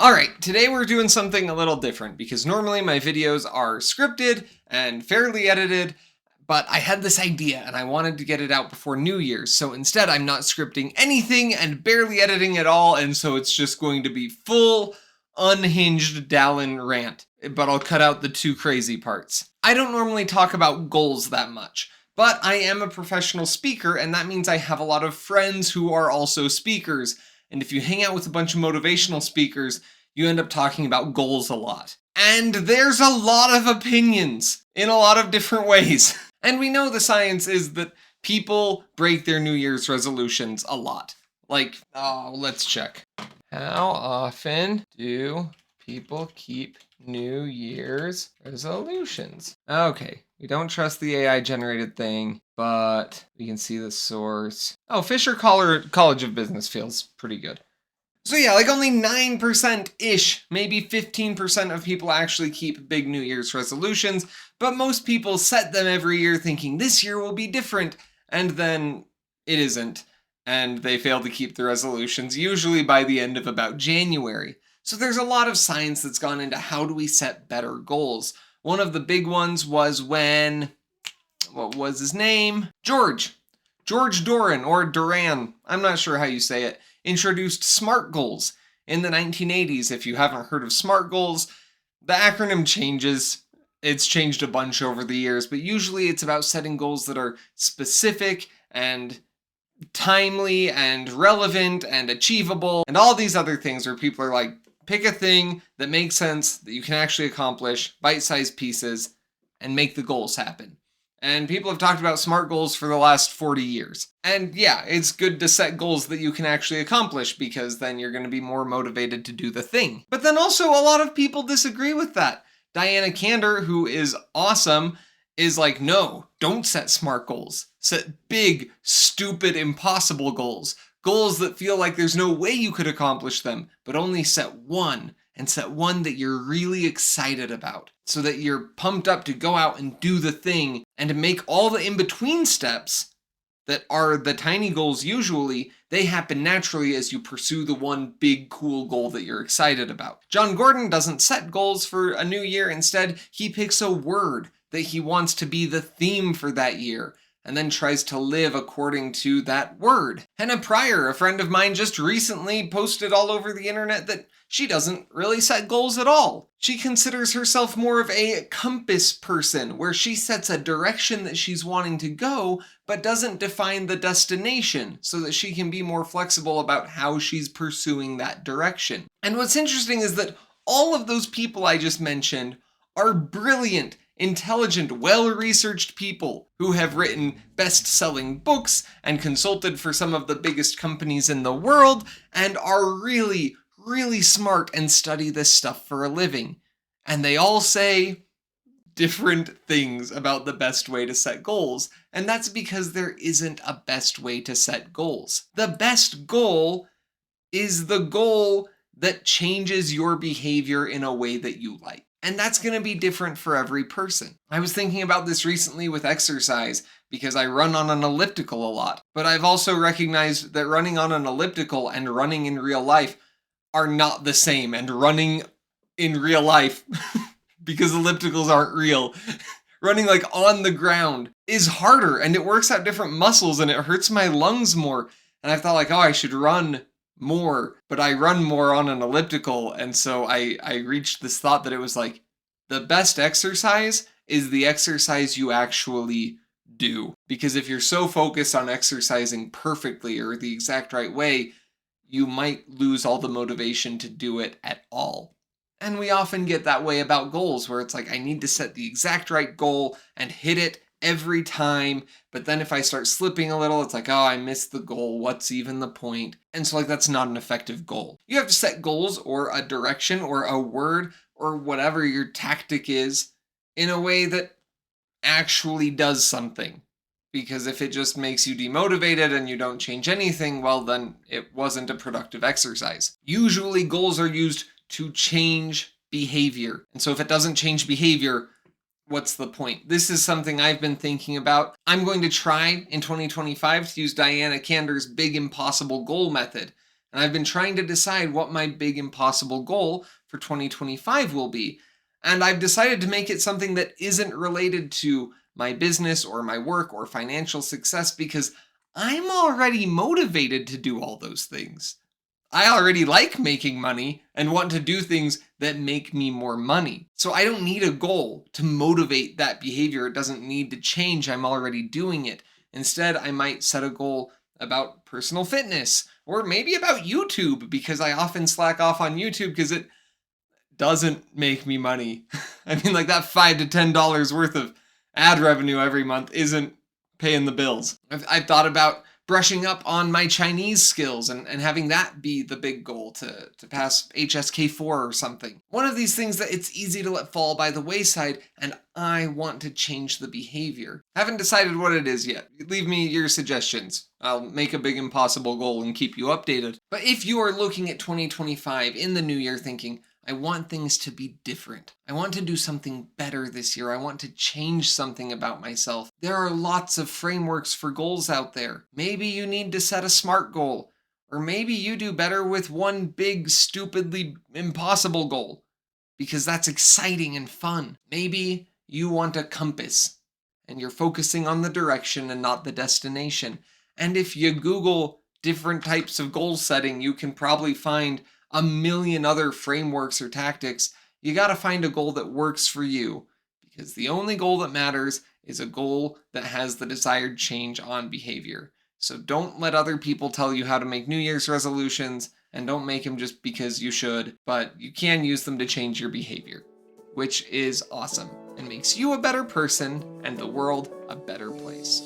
Alright, today we're doing something a little different because normally my videos are scripted and fairly edited, but I had this idea and I wanted to get it out before New Year's, so instead I'm not scripting anything and barely editing at all, and so it's just going to be full, unhinged Dallin rant, but I'll cut out the too crazy parts. I don't normally talk about goals that much, but I am a professional speaker, and that means I have a lot of friends who are also speakers. And if you hang out with a bunch of motivational speakers, you end up talking about goals a lot. And there's a lot of opinions in a lot of different ways. And we know the science is that people break their New Year's resolutions a lot. Like, let's check. How often do people keep New Year's resolutions? Okay, we don't trust the AI generated thing, but we can see the source. Oh, Fisher College of Business feels pretty good. So yeah, like only 9%-ish, maybe 15% of people actually keep big New Year's resolutions, but most people set them every year thinking this year will be different, and then it isn't, and they fail to keep the resolutions, usually by the end of about January. So there's a lot of science that's gone into how do we set better goals. One of the big ones was when, what was his name? George Doran, or Duran, I'm not sure how you say it, introduced SMART goals in the 1980s. If you haven't heard of SMART goals, the acronym changes. It's changed a bunch over the years, but usually it's about setting goals that are specific and timely and relevant and achievable and all these other things where people are like, pick a thing that makes sense, that you can actually accomplish, bite-sized pieces, and make the goals happen. And people have talked about SMART goals for the last 40 years. And yeah, it's good to set goals that you can actually accomplish because then you're going to be more motivated to do the thing. But then also a lot of people disagree with that. Diana Kander, who is awesome, is like, no, don't set SMART goals. Set big, stupid, impossible goals. Goals that feel like there's no way you could accomplish them, but only set one. And set one that you're really excited about, so that you're pumped up to go out and do the thing, and to make all the in-between steps that are the tiny goals usually, they happen naturally as you pursue the one big cool goal that you're excited about. John Gordon doesn't set goals for a new year. Instead, he picks a word that he wants to be the theme for that year, and then tries to live according to that word. Hannah Pryor, a friend of mine, just recently posted all over the internet that she doesn't really set goals at all. She considers herself more of a compass person, where she sets a direction that she's wanting to go, but doesn't define the destination, so that she can be more flexible about how she's pursuing that direction. And what's interesting is that all of those people I just mentioned are brilliant, intelligent, well-researched people who have written best-selling books and consulted for some of the biggest companies in the world and are really, really smart and study this stuff for a living. And they all say different things about the best way to set goals, and that's because there isn't a best way to set goals. The best goal is the goal that changes your behavior in a way that you like. And that's going to be different for every person. I was thinking about this recently with exercise because I run on an elliptical a lot. But I've also recognized that running on an elliptical and running in real life are not the same. And running in real life, because ellipticals aren't real, running like on the ground is harder and it works out different muscles and it hurts my lungs more. And I thought like, oh, I should run more, but I run more on an elliptical, and so I reached this thought that it was like, the best exercise is the exercise you actually do. Because if you're so focused on exercising perfectly or the exact right way, you might lose all the motivation to do it at all. And we often get that way about goals, where it's like, I need to set the exact right goal and hit it every time, but then if I start slipping a little, it's like, oh, I missed the goal, what's even the point? And so like, that's not an effective goal. You have to set goals or a direction or a word or whatever your tactic is in a way that actually does something. Because if it just makes you demotivated and you don't change anything, well then it wasn't a productive exercise. Usually goals are used to change behavior. And so if it doesn't change behavior, what's the point? This is something I've been thinking about. I'm going to try in 2025 to use Diana Kander's Big Impossible Goal method. And I've been trying to decide what my big impossible goal for 2025 will be. And I've decided to make it something that isn't related to my business or my work or financial success because I'm already motivated to do all those things. I already like making money and want to do things that make me more money. So I don't need a goal to motivate that behavior. It doesn't need to change. I'm already doing it. Instead, I might set a goal about personal fitness or maybe about YouTube because I often slack off on YouTube because it doesn't make me money. I mean, like that $5 to $10 worth of ad revenue every month isn't paying the bills. I've thought about brushing up on my Chinese skills and having that be the big goal to pass HSK4 or something. One of these things that it's easy to let fall by the wayside, and I want to change the behavior. Haven't decided what it is yet. Leave me your suggestions. I'll make a big impossible goal and keep you updated. But if you are looking at 2025 in the new year thinking, I want things to be different. I want to do something better this year. I want to change something about myself. There are lots of frameworks for goals out there. Maybe you need to set a SMART goal, or maybe you do better with one big, stupidly impossible goal, because that's exciting and fun. Maybe you want a compass, and you're focusing on the direction and not the destination. And if you Google different types of goal setting, you can probably find a million other frameworks or tactics. You got to find a goal that works for you, because the only goal that matters is a goal that has the desired change on behavior. So don't let other people tell you how to make New Year's resolutions, and don't make them just because you should, but you can use them to change your behavior, which is awesome and makes you a better person and the world a better place.